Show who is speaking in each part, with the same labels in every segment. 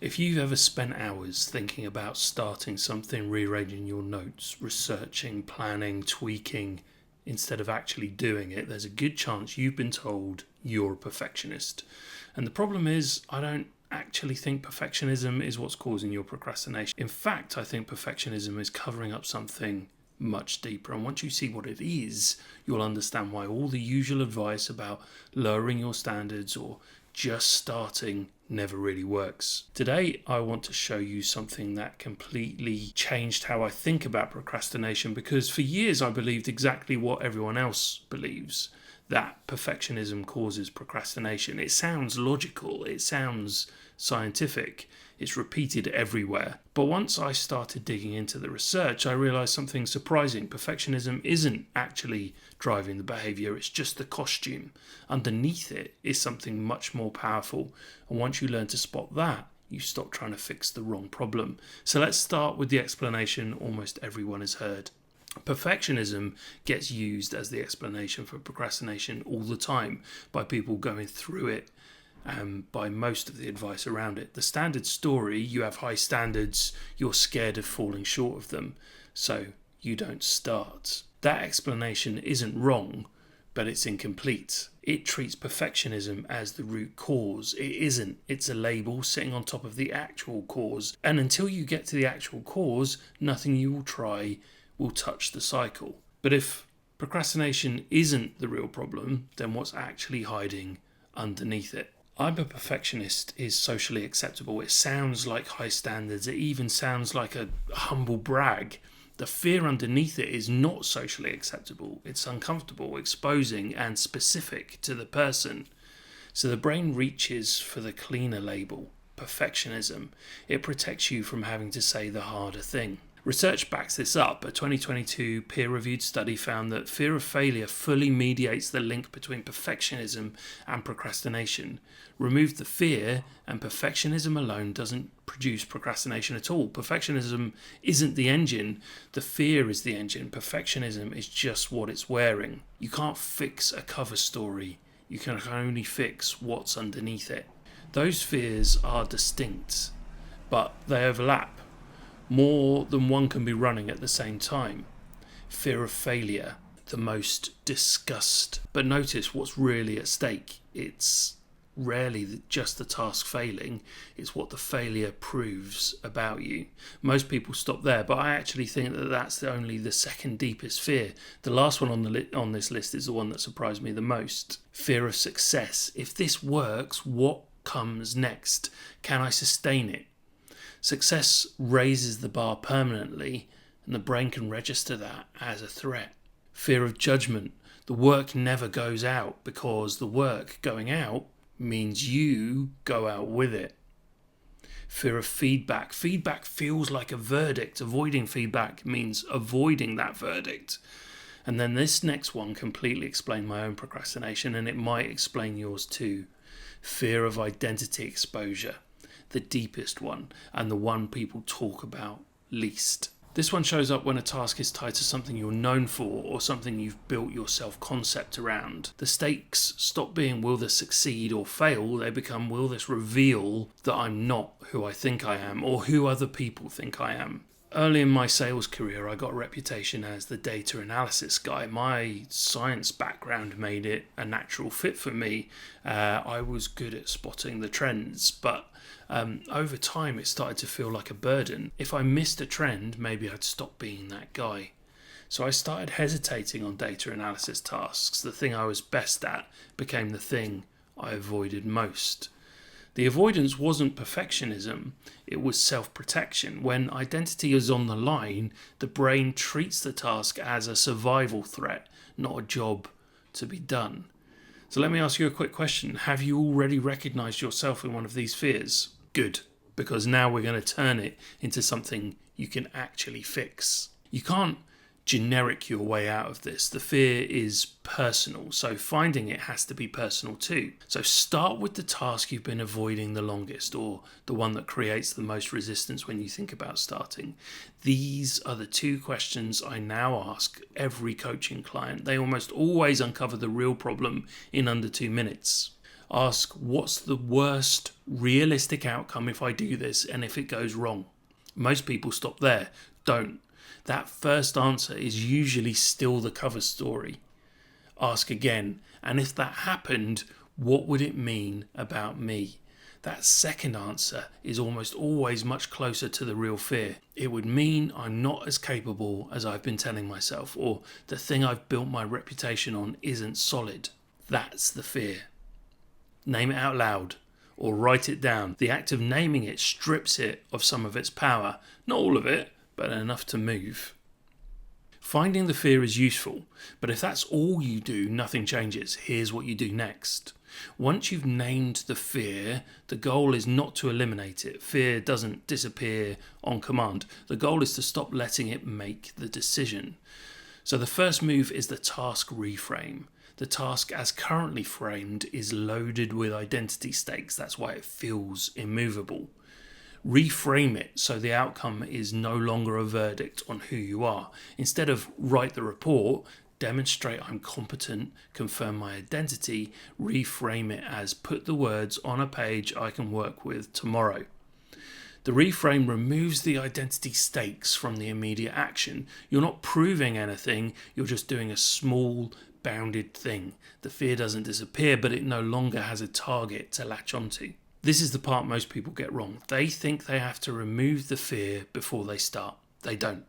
Speaker 1: If you've ever spent hours thinking about starting something, rearranging your notes, researching, planning, tweaking, instead of actually doing it, there's a good chance you've been told you're a perfectionist. And the problem is, I don't actually think perfectionism is what's causing your procrastination. In fact, I think perfectionism is covering up something much deeper. And once you see what it is, you'll understand why all the usual advice about lowering your standards or just starting never really works. Today, I want to show you something that completely changed how I think about procrastination, because for years I believed exactly what everyone else believes, that perfectionism causes procrastination. It sounds logical, it sounds scientific, it's repeated everywhere. But once I started digging into the research, I realized something surprising. Perfectionism isn't actually driving the behavior, it's just the costume. Underneath it is something much more powerful. And once you learn to spot that, you stop trying to fix the wrong problem. So let's start with the explanation almost everyone has heard. Perfectionism gets used as the explanation for procrastination all the time by people going through it and by most of the advice around it. The standard story: you have high standards, you're scared of falling short of them, so you don't start. That explanation isn't wrong, but it's incomplete. It treats perfectionism as the root cause. It isn't. It's a label sitting on top of the actual cause. And until you get to the actual cause, nothing you will try will touch the cycle. But if procrastination isn't the real problem, then what's actually hiding underneath it? I'm a perfectionist is socially acceptable. It sounds like high standards. It even sounds like a humble brag. The fear underneath it is not socially acceptable. It's uncomfortable, exposing, and specific to the person. So the brain reaches for the cleaner label, perfectionism. It protects you from having to say the harder thing. Research backs this up. A 2022 peer-reviewed study found that fear of failure fully mediates the link between perfectionism and procrastination. Remove the fear, and perfectionism alone doesn't produce procrastination at all. Perfectionism isn't the engine, the fear is the engine. Perfectionism is just what it's wearing. You can't fix a cover story, you can only fix what's underneath it. Those fears are distinct, but they overlap. More than one can be running at the same time. Fear of failure, the most disgust. But notice what's really at stake. It's rarely just the task failing, it's what the failure proves about you. Most people stop there, but I actually think that that's only the second deepest fear. The last one on this list is the one that surprised me the most. Fear of success. If this works, what comes next? Can I sustain it? Success raises the bar permanently, and the brain can register that as a threat. Fear of judgment. The work never goes out because the work going out means you go out with it. Fear of feedback. Feedback feels like a verdict. Avoiding feedback means avoiding that verdict. And then this next one completely explained my own procrastination, and it might explain yours too. Fear of identity exposure. The deepest one, and the one people talk about least. This one shows up when a task is tied to something you're known for or something you've built your self-concept around. The stakes stop being will this succeed or fail, they become will this reveal that I'm not who I think I am or who other people think I am. Early in my sales career, I got a reputation as the data analysis guy. My science background made it a natural fit for me. I was good at spotting the trends, but over time it started to feel like a burden. If I missed a trend, maybe I'd stop being that guy. So I started hesitating on data analysis tasks. The thing I was best at became the thing I avoided most. The avoidance wasn't perfectionism, it was self-protection. When identity is on the line, the brain treats the task as a survival threat, not a job to be done. So let me ask you a quick question. Have you already recognized yourself in one of these fears? Good, because now we're going to turn it into something you can actually fix. You can't generic your way out of this. The fear is personal, so finding it has to be personal too. So start with the task you've been avoiding the longest, or the one that creates the most resistance when you think about starting. These are the two questions I now ask every coaching client. They almost always uncover the real problem in under 2 minutes. Ask, what's the worst realistic outcome if I do this and if it goes wrong? Most people stop there. Don't. That first answer is usually still the cover story. Ask again, and if that happened, what would it mean about me? That second answer is almost always much closer to the real fear. It would mean I'm not as capable as I've been telling myself, or the thing I've built my reputation on isn't solid. That's the fear. Name it out loud or write it down. The act of naming it strips it of some of its power. Not all of it, but enough to move. Finding the fear is useful, but if that's all you do, nothing changes. Here's what you do next. Once you've named the fear, the goal is not to eliminate it. Fear doesn't disappear on command. The goal is to stop letting it make the decision. So the first move is the task reframe. The task as currently framed is loaded with identity stakes. That's why it feels immovable. Reframe it so the outcome is no longer a verdict on who you are. Instead of write the report, demonstrate I'm competent, confirm my identity, reframe it as put the words on a page I can work with tomorrow. The reframe removes the identity stakes from the immediate action. You're not proving anything, you're just doing a small, bounded thing. The fear doesn't disappear, but it no longer has a target to latch onto. This is the part most people get wrong. They think they have to remove the fear before they start. They don't.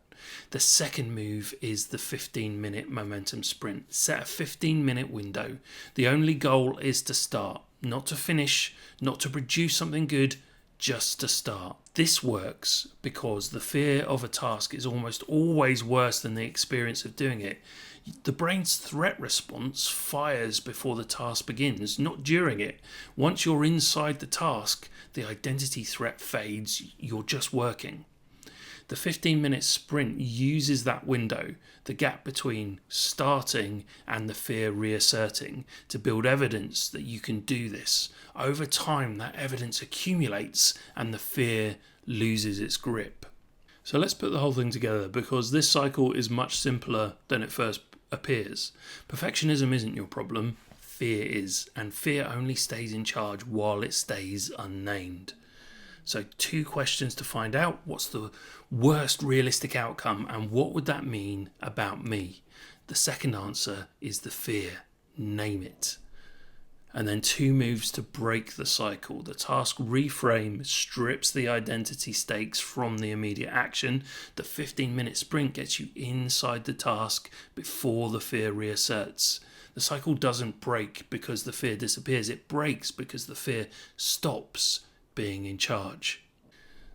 Speaker 1: The second move is the 15-minute momentum sprint. Set a 15-minute window. The only goal is to start, not to finish, not to produce something good, just to start. This works because the fear of a task is almost always worse than the experience of doing it. The brain's threat response fires before the task begins, not during it. Once you're inside the task, the identity threat fades, you're just working. The 15-minute sprint uses that window, the gap between starting and the fear reasserting, to build evidence that you can do this. Over time, that evidence accumulates and the fear loses its grip. So let's put the whole thing together, because this cycle is much simpler than it first appears. Perfectionism isn't your problem, fear is, and fear only stays in charge while it stays unnamed. So 2 questions to find out: what's the worst realistic outcome and what would that mean about me? The second answer is the fear. Name it. And then 2 moves to break the cycle. The task reframe strips the identity stakes from the immediate action. The 15-minute sprint gets you inside the task before the fear reasserts. The cycle doesn't break because the fear disappears. It breaks because the fear stops being in charge.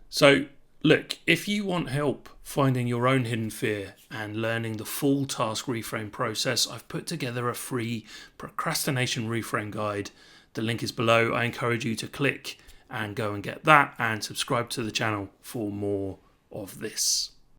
Speaker 1: So look, if you want help finding your own hidden fear and learning the full task reframe process, I've put together a free procrastination reframe guide. The link is below. I encourage you to click and go and get that, and subscribe to the channel for more of this.